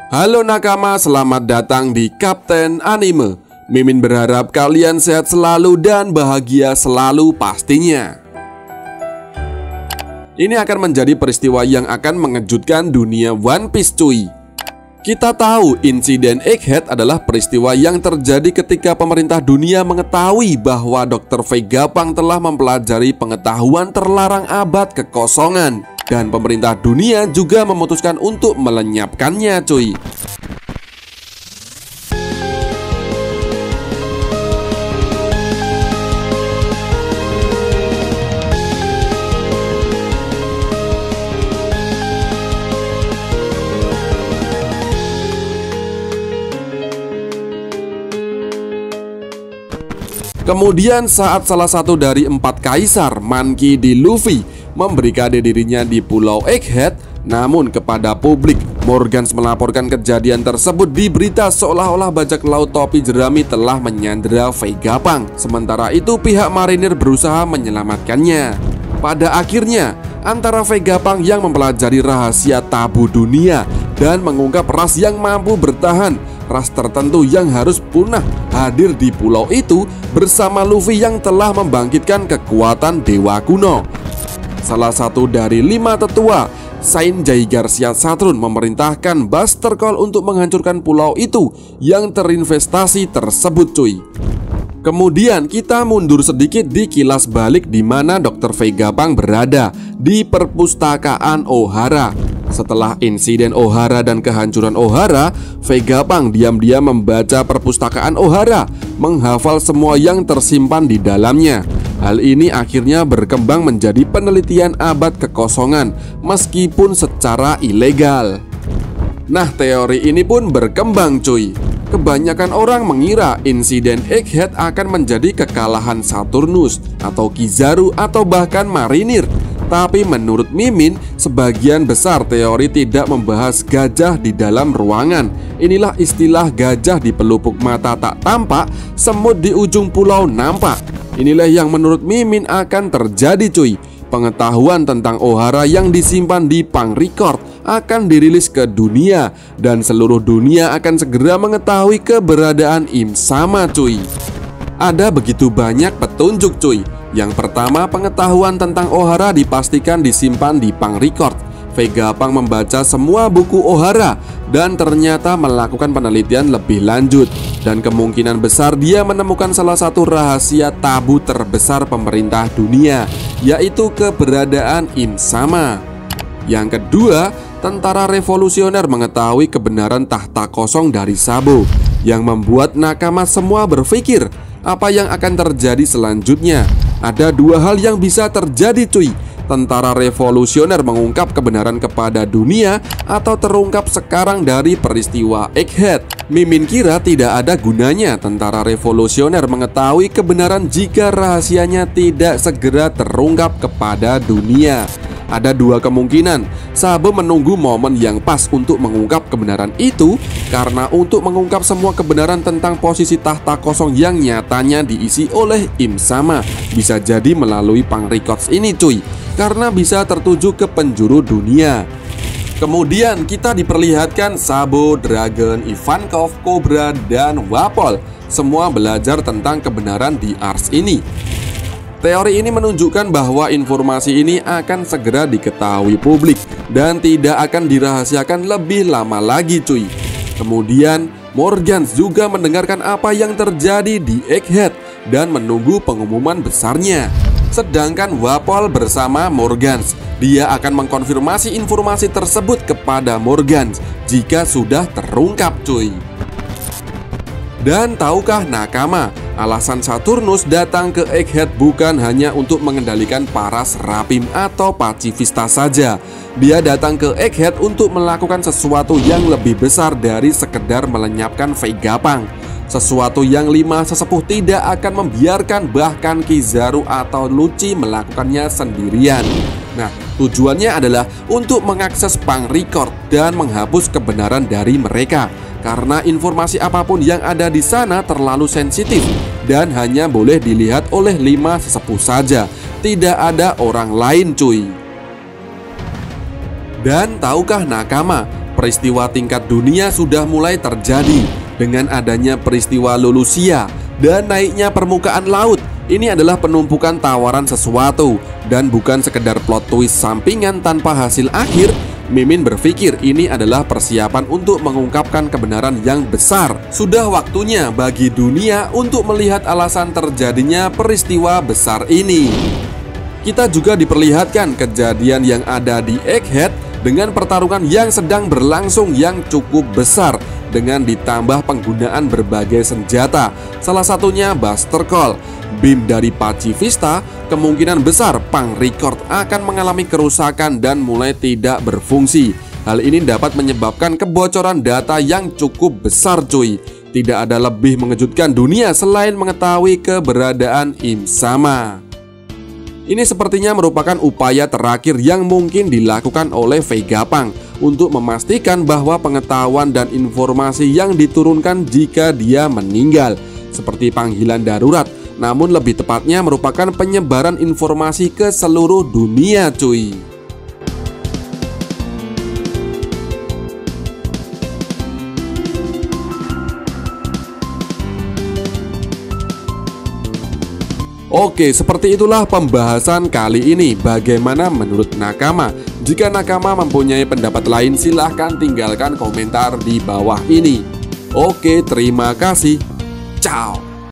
Halo nakama, selamat datang di Kapten Anime. Mimin berharap kalian sehat selalu dan bahagia selalu pastinya. Ini akan menjadi peristiwa yang akan mengejutkan dunia One Piece cuy. Kita tahu insiden Egghead adalah peristiwa yang terjadi ketika pemerintah dunia mengetahui bahwa Dr. Vegapunk telah mempelajari pengetahuan terlarang abad kekosongan. Dan pemerintah dunia juga memutuskan untuk melenyapkannya cuy. Kemudian saat salah satu dari 4 kaisar, Monkey D. Luffy, membarikade dirinya di Pulau Egghead, namun kepada publik, Morgans melaporkan kejadian tersebut di berita seolah-olah bajak laut topi jerami telah menyandera Vegapunk. Sementara itu pihak marinir berusaha menyelamatkannya. Pada akhirnya, antara Vegapunk yang mempelajari rahasia tabu dunia dan mengungkap ras yang mampu bertahan, ras tertentu yang harus punah, hadir di pulau itu bersama Luffy yang telah membangkitkan kekuatan dewa kuno. Salah satu dari 5 tetua, Sanjay Garcia Saturn, memerintahkan Buster Call untuk menghancurkan pulau itu yang terinvestasi tersebut cuy. Kemudian kita mundur sedikit di kilas balik di mana Dr. Vegapunk berada di perpustakaan Ohara. Setelah insiden Ohara dan kehancuran Ohara, Vegapunk diam-diam membaca perpustakaan Ohara, menghafal semua yang tersimpan di dalamnya. Hal ini akhirnya berkembang menjadi penelitian abad kekosongan, meskipun secara ilegal. Nah, teori ini pun berkembang cuy. Kebanyakan orang mengira insiden Egghead akan menjadi kekalahan Saturnus atau Kizaru atau bahkan marinir. Tapi menurut Mimin, sebagian besar teori tidak membahas gajah di dalam ruangan. Inilah istilah gajah di pelupuk mata tak tampak, semut di ujung pulau nampak. Inilah yang menurut Mimin akan terjadi cuy. Pengetahuan tentang Ohara yang disimpan di Punk Record akan dirilis ke dunia, dan seluruh dunia akan segera mengetahui keberadaan Im Sama cuy. Ada begitu banyak petunjuk cuy. Yang pertama, pengetahuan tentang Ohara dipastikan disimpan di Punk Record. Vegapunk membaca semua buku Ohara dan ternyata melakukan penelitian lebih lanjut. Dan kemungkinan besar dia menemukan salah satu rahasia tabu terbesar pemerintah dunia, yaitu keberadaan Im Sama. Yang kedua, tentara revolusioner mengetahui kebenaran tahta kosong dari Sabo, yang membuat nakama semua berpikir apa yang akan terjadi selanjutnya. Ada 2 hal yang bisa terjadi cuy. Tentara revolusioner mengungkap kebenaran kepada dunia atau terungkap sekarang dari peristiwa Egghead. Mimin kira tidak ada gunanya tentara revolusioner mengetahui kebenaran jika rahasianya tidak segera terungkap kepada dunia. Ada 2 kemungkinan. Sabo menunggu momen yang pas untuk mengungkap kebenaran itu, karena untuk mengungkap semua kebenaran tentang posisi tahta kosong yang nyatanya diisi oleh Im Sama bisa jadi melalui Punk Records ini cuy, karena bisa tertuju ke penjuru dunia. Kemudian kita diperlihatkan Sabo, Dragon, Ivankov, Cobra, dan Wapol semua belajar tentang kebenaran di Ars ini. Teori ini menunjukkan bahwa informasi ini akan segera diketahui publik dan tidak akan dirahasiakan lebih lama lagi cuy. Kemudian Morgans juga mendengarkan apa yang terjadi di Egghead dan menunggu pengumuman besarnya. Sedangkan Wapol bersama Morgans, dia akan mengkonfirmasi informasi tersebut kepada Morgans jika sudah terungkap cuy. Dan tahukah nakama, alasan Saturnus datang ke Egghead bukan hanya untuk mengendalikan para serapim atau pacifista saja. Dia datang ke Egghead untuk melakukan sesuatu yang lebih besar dari sekedar melenyapkan Vegapunk. Sesuatu yang 5 sesepuh tidak akan membiarkan bahkan Kizaru atau Lucci melakukannya sendirian. Nah, tujuannya adalah untuk mengakses Punk Record dan menghapus kebenaran dari mereka. Karena informasi apapun yang ada di sana terlalu sensitif dan hanya boleh dilihat oleh 5 sesepuh saja. Tidak ada orang lain cuy. Dan tahukah nakama, peristiwa tingkat dunia sudah mulai terjadi dengan adanya peristiwa Lulusia dan naiknya permukaan laut. Ini adalah penumpukan tawaran sesuatu dan bukan sekedar plot twist sampingan tanpa hasil akhir. Mimin berpikir ini adalah persiapan untuk mengungkapkan kebenaran yang besar. Sudah waktunya bagi dunia untuk melihat alasan terjadinya peristiwa besar ini. Kita juga diperlihatkan kejadian yang ada di Egghead dengan pertarungan yang sedang berlangsung yang cukup besar dengan ditambah penggunaan berbagai senjata, salah satunya Buster Call. BIM dari Pacifista kemungkinan besar Pang Record akan mengalami kerusakan dan mulai tidak berfungsi. Hal ini dapat menyebabkan kebocoran data yang cukup besar cuy. Tidak ada lebih mengejutkan dunia selain mengetahui keberadaan Im-sama. Ini sepertinya merupakan upaya terakhir yang mungkin dilakukan oleh Vegapunk untuk memastikan bahwa pengetahuan dan informasi yang diturunkan jika dia meninggal, seperti panggilan darurat, namun lebih tepatnya merupakan penyebaran informasi ke seluruh dunia cuy. Oke, seperti itulah pembahasan kali ini. Bagaimana menurut Nakama? Jika Nakama mempunyai pendapat lain, silahkan tinggalkan komentar di bawah ini. Oke, terima kasih. Ciao.